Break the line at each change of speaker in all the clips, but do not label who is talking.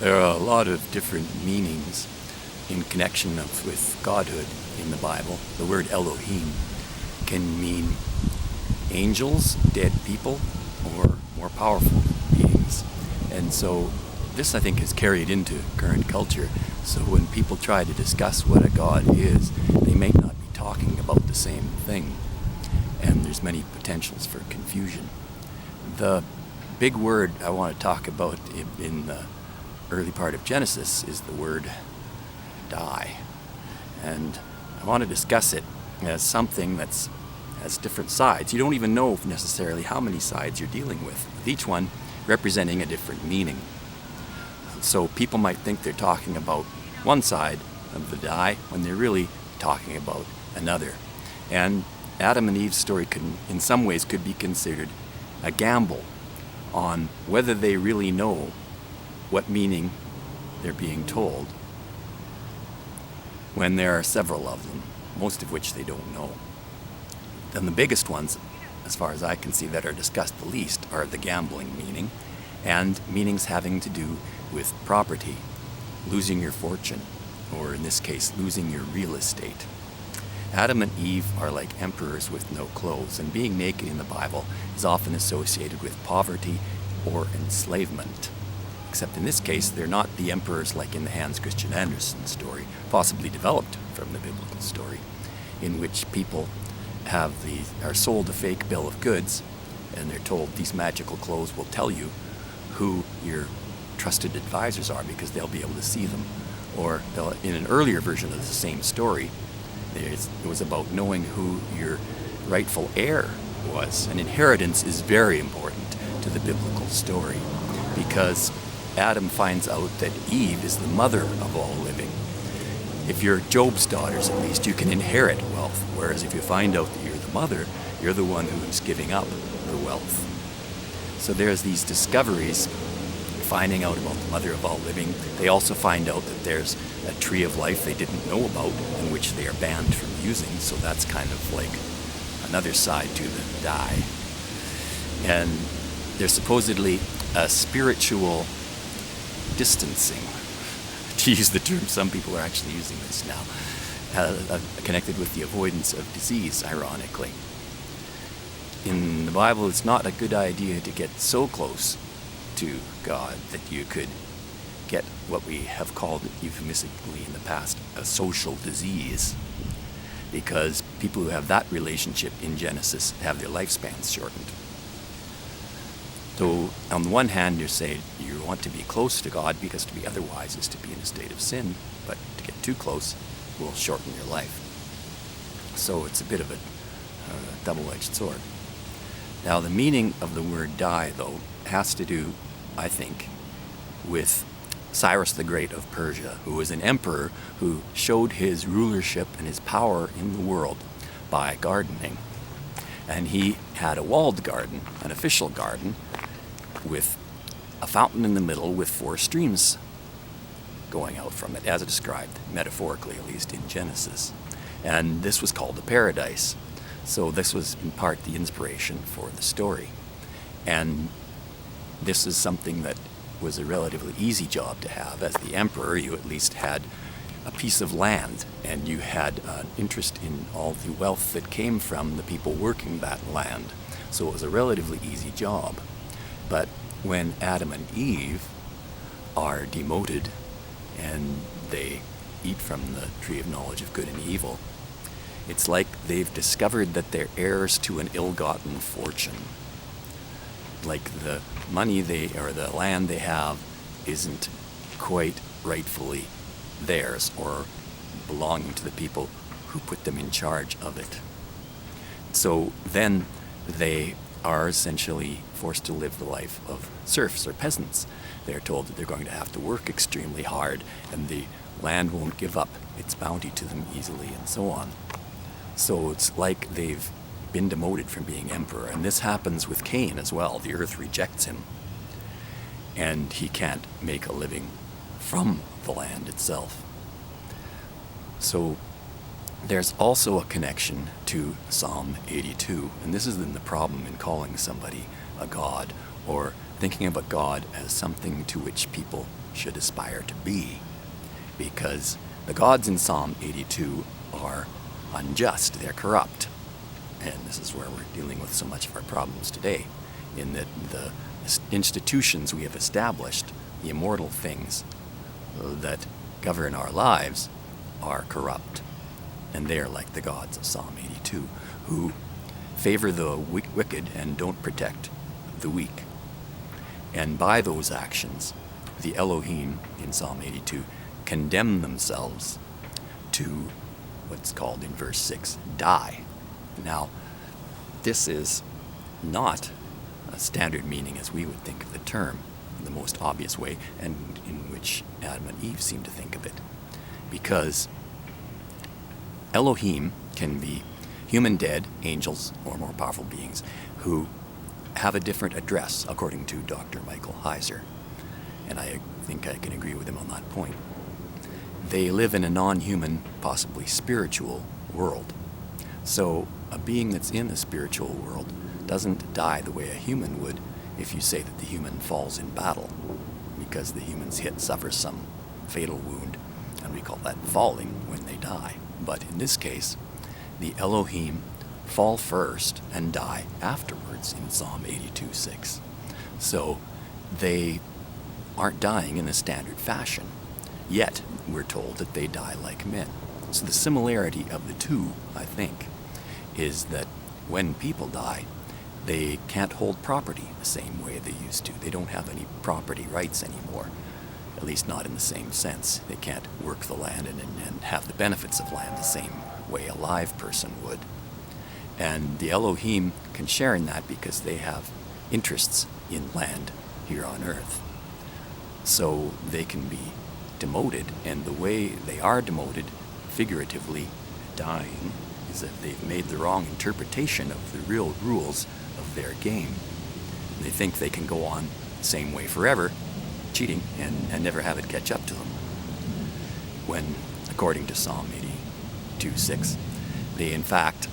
There are a lot of different meanings in connection with Godhood in the Bible. The word Elohim can mean angels, dead people, or more powerful beings. And so this, I think, is carried into current culture. So when people try to discuss what a god is, they may not be talking about the same thing. And there's many potentials for confusion. The big word I want to talk about in the early part of Genesis is the word die. And I want to discuss it as something that has different sides. You don't even know necessarily how many sides you're dealing with each one representing a different meaning. So people might think they're talking about one side of the die when they're really talking about another. And Adam and Eve's story in some ways could be considered a gamble on whether they really know what meaning they're being told, when there are several of them, most of which they don't know. Then the biggest ones, as far as I can see, that are discussed the least are the gambling meaning, and meanings having to do with property, losing your fortune, or in this case, losing your real estate. Adam and Eve are like emperors with no clothes, and being naked in the Bible is often associated with poverty or enslavement. Except in this case, they're not the emperors like in the Hans Christian Andersen story, possibly developed from the biblical story, in which people are sold a fake bill of goods, and they're told these magical clothes will tell you who your trusted advisors are because they'll be able to see them. Or in an earlier version of the same story, it was about knowing who your rightful heir was. And inheritance is very important to the biblical story because Adam finds out that Eve is the mother of all living. If you're Job's daughters, at least, you can inherit wealth, whereas if you find out that you're the mother, you're the one who's giving up the wealth. So there's these discoveries, finding out about the mother of all living. They also find out that there's a tree of life they didn't know about, in which they are banned from using, so that's kind of like another side to the die. And there's supposedly a spiritual distancing, to use the term some people are actually using this now, connected with the avoidance of disease, ironically. In the Bible, it's not a good idea to get so close to God that you could get what we have called euphemistically in the past a social disease, because people who have that relationship in Genesis have their lifespans shortened. So on the one hand, you say you want to be close to God because to be otherwise is to be in a state of sin, but to get too close will shorten your life. So it's a bit of a double-edged sword. Now the meaning of the word die, though, has to do, I think, with Cyrus the Great of Persia, who was an emperor who showed his rulership and his power in the world by gardening. And he had a walled garden, an official garden, with a fountain in the middle with 4 streams going out from it, as described, metaphorically at least, in Genesis. And this was called a paradise. So this was in part the inspiration for the story. And this is something that was a relatively easy job to have. As the emperor, you at least had a piece of land, and you had an interest in all the wealth that came from the people working that land. So it was a relatively easy job. But when Adam and Eve are demoted and they eat from the tree of knowledge of good and evil, it's like they've discovered that they're heirs to an ill-gotten fortune. Like the money or the land they have isn't quite rightfully theirs or belonging to the people who put them in charge of it. So then they are essentially forced to live the life of serfs or peasants. They're told that they're going to have to work extremely hard, and the land won't give up its bounty to them easily, and so on. So it's like they've been demoted from being emperor. And this happens with Cain as well. The earth rejects him, and he can't make a living from the land itself. So there's also a connection to Psalm 82, and this is then the problem in calling somebody a god, or thinking of a god as something to which people should aspire to be, because the gods in Psalm 82 are unjust, they're corrupt. And this is where we're dealing with so much of our problems today, in that the institutions we have established, the immortal things that govern our lives, are corrupt. And they are like the gods of Psalm 82, who favor the wicked and don't protect the weak. And by those actions, the Elohim in Psalm 82 condemn themselves to what's called in verse 6, die. Now, this is not a standard meaning as we would think of the term, in the most obvious way, and in which Adam and Eve seem to think of it. Because Elohim can be human dead, angels, or more powerful beings who have a different address, according to Dr. Michael Heiser. And I think I can agree with him on that point. They live in a non-human, possibly spiritual world. So a being that's in the spiritual world doesn't die the way a human would if you say that the human falls in battle, because the human's suffers some fatal wound, and we call that falling when they die. But in this case, the Elohim fall first and die afterwards in Psalm 82:6. So they aren't dying in a standard fashion, yet we're told that they die like men. So the similarity of the two, I think, is that when people die, they can't hold property the same way they used to. They don't have any property rights anymore, at least not in the same sense. They can't work the land and have the benefits of land the same way a live person would. And the Elohim can share in that because they have interests in land here on earth. So they can be demoted, and the way they are demoted, figuratively dying, is that they've made the wrong interpretation of the real rules of their game. They think they can go on the same way forever, cheating, and never have it catch up to them. When, according to Psalm 82:6, they in fact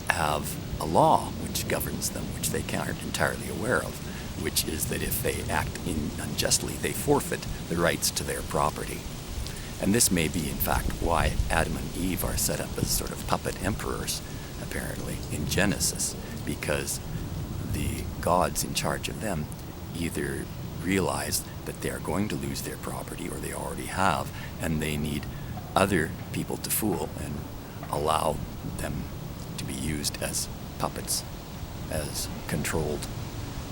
have a law which governs them, which they aren't entirely aware of, which is that if they act unjustly, they forfeit the rights to their property. And this may be, in fact, why Adam and Eve are set up as sort of puppet emperors, apparently, in Genesis, because the gods in charge of them either realize that they are going to lose their property, or they already have, and they need other people to fool and allow them to be used as puppets, as controlled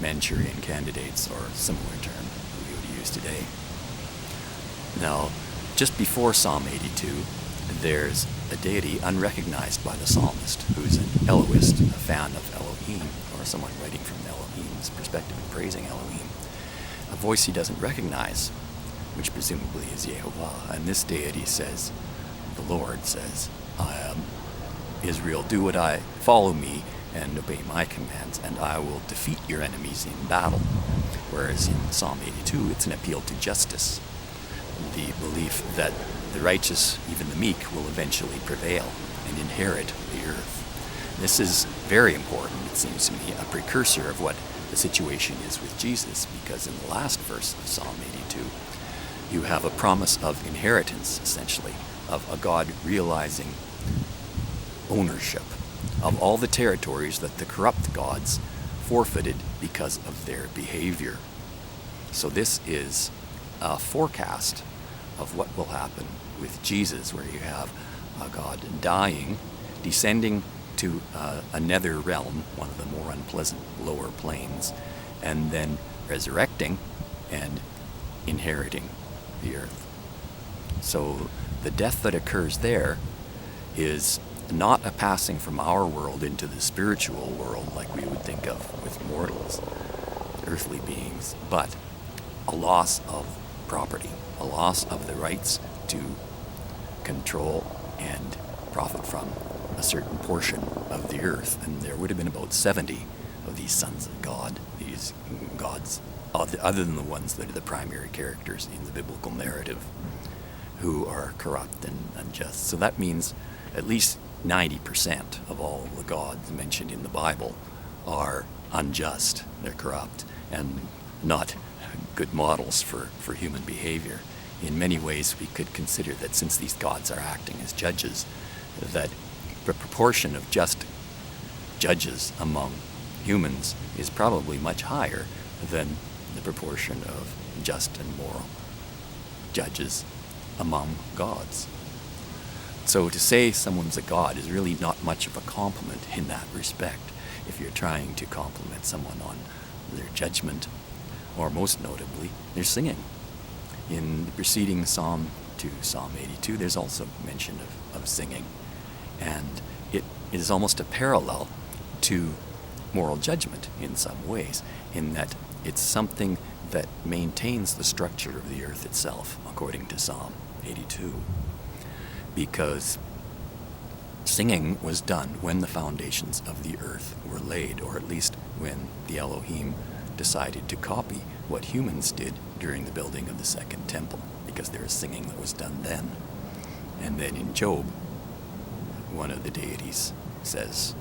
Manchurian candidates, or a similar term we would use today. Now, just before Psalm 82, there's a deity unrecognized by the psalmist, who's an Elohist, a fan of Elohim, or someone writing from Elohim's perspective and praising Elohim. A voice he doesn't recognize, which presumably is Yehovah. And this deity says, the Lord says, Israel, follow me and obey my commands, and I will defeat your enemies in battle. Whereas in Psalm 82, it's an appeal to justice, the belief that the righteous, even the meek, will eventually prevail and inherit the earth. This is very important, it seems to me, a precursor of what the situation is with Jesus, because in the last verse of Psalm 82, you have a promise of inheritance, essentially, of a God realizing ownership of all the territories that the corrupt gods forfeited because of their behavior. So this is a forecast of what will happen with Jesus, where you have a God dying, descending to a nether realm, one of the more unpleasant lower planes, and then resurrecting and inheriting the earth. So the death that occurs there is not a passing from our world into the spiritual world like we would think of with mortals, earthly beings, but a loss of property, a loss of the rights to control and profit from a certain portion of the earth. And there would have been about 70 of these sons of God, these gods, other than the ones that are the primary characters in the biblical narrative, who are corrupt and unjust. So that means at least 90% of all the gods mentioned in the Bible are unjust, they're corrupt, and not good models for human behavior. In many ways, we could consider that since these gods are acting as judges, that the proportion of just judges among humans is probably much higher than the proportion of just and moral judges among gods. So to say someone's a god is really not much of a compliment in that respect, if you're trying to compliment someone on their judgment, or most notably, their singing. In the preceding Psalm to Psalm 82, there's also mention of singing. And it is almost a parallel to moral judgment in some ways, in that it's something that maintains the structure of the earth itself, according to Psalm 82. Because singing was done when the foundations of the earth were laid, or at least when the Elohim decided to copy what humans did during the building of the second temple, because there was singing that was done then. And then in Job, one of the deities says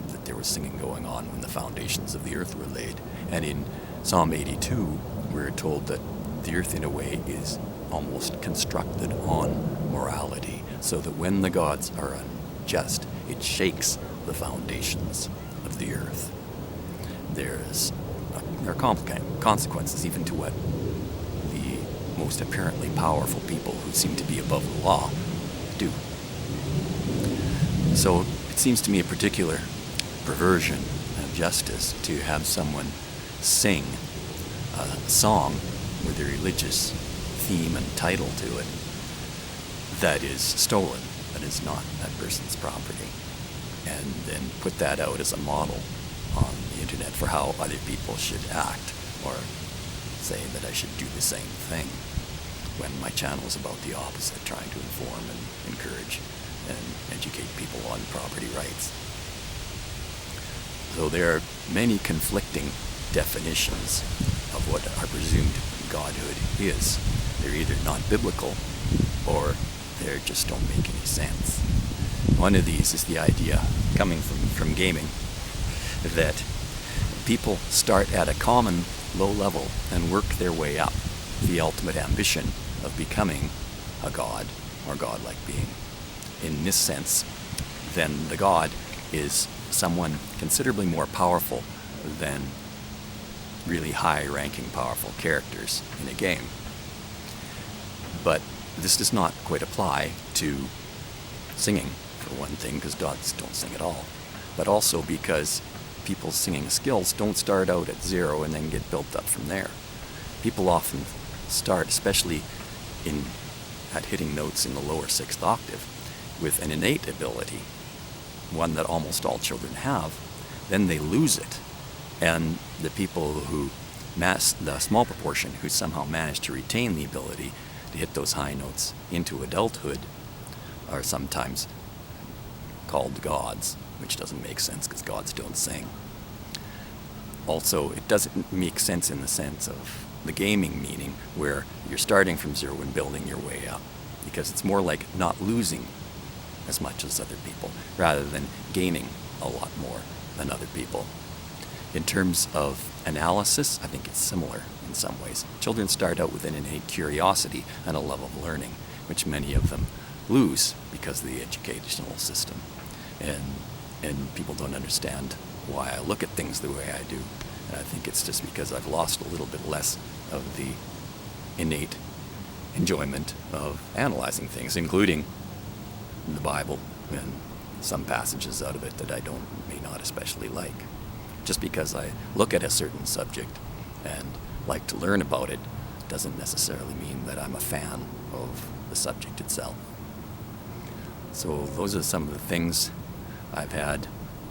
that there was singing going on when the foundations of the earth were laid. And in Psalm 82, we're told that the earth in a way is almost constructed on morality, so that when the gods are unjust, it shakes the foundations of the earth. There are consequences even to what the most apparently powerful people who seem to be above the law do. So it seems to me a particular perversion of justice to have someone sing a song with a religious theme and title to it that is stolen, that is not that person's property, and then put that out as a model on the internet for how other people should act, or say that I should do the same thing, when my channel is about the opposite, trying to inform and encourage and educate people on property rights. So there are many conflicting definitions of what our presumed godhood is. They're either not biblical, or they just don't make any sense. One of these is the idea, coming from gaming, that people start at a common low level and work their way up, the ultimate ambition of becoming a god or godlike being. In this sense, then the god is someone considerably more powerful than really high-ranking powerful characters in a game. But this does not quite apply to singing, for one thing, because gods don't sing at all, but also because people's singing skills don't start out at zero and then get built up from there. People often start, especially at hitting notes in the lower sixth octave, with an innate ability, one that almost all children have. Then they lose it, and the people who the small proportion who somehow manage to retain the ability to hit those high notes into adulthood are sometimes called gods, which doesn't make sense because gods don't sing. Also, it doesn't make sense in the sense of the gaming meaning, where you're starting from zero and building your way up, because it's more like not losing as much as other people, rather than gaining a lot more than other people. In terms of analysis, I think it's similar in some ways. Children start out with an innate curiosity and a love of learning, which many of them lose because of the educational system. And people don't understand why I look at things the way I do. And I think it's just because I've lost a little bit less of the innate enjoyment of analyzing things, including the Bible and some passages out of it that I may not especially like. Just because I look at a certain subject and like to learn about it doesn't necessarily mean that I'm a fan of the subject itself. So those are some of the things I've had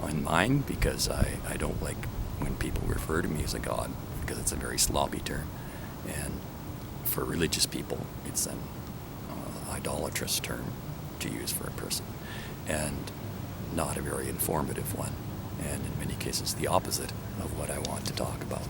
in mind, because I don't like when people refer to me as a god, because it's a very slobby term. And for religious people, it's an idolatrous term to use for a person, and not a very informative one, and in many cases the opposite of what I want to talk about.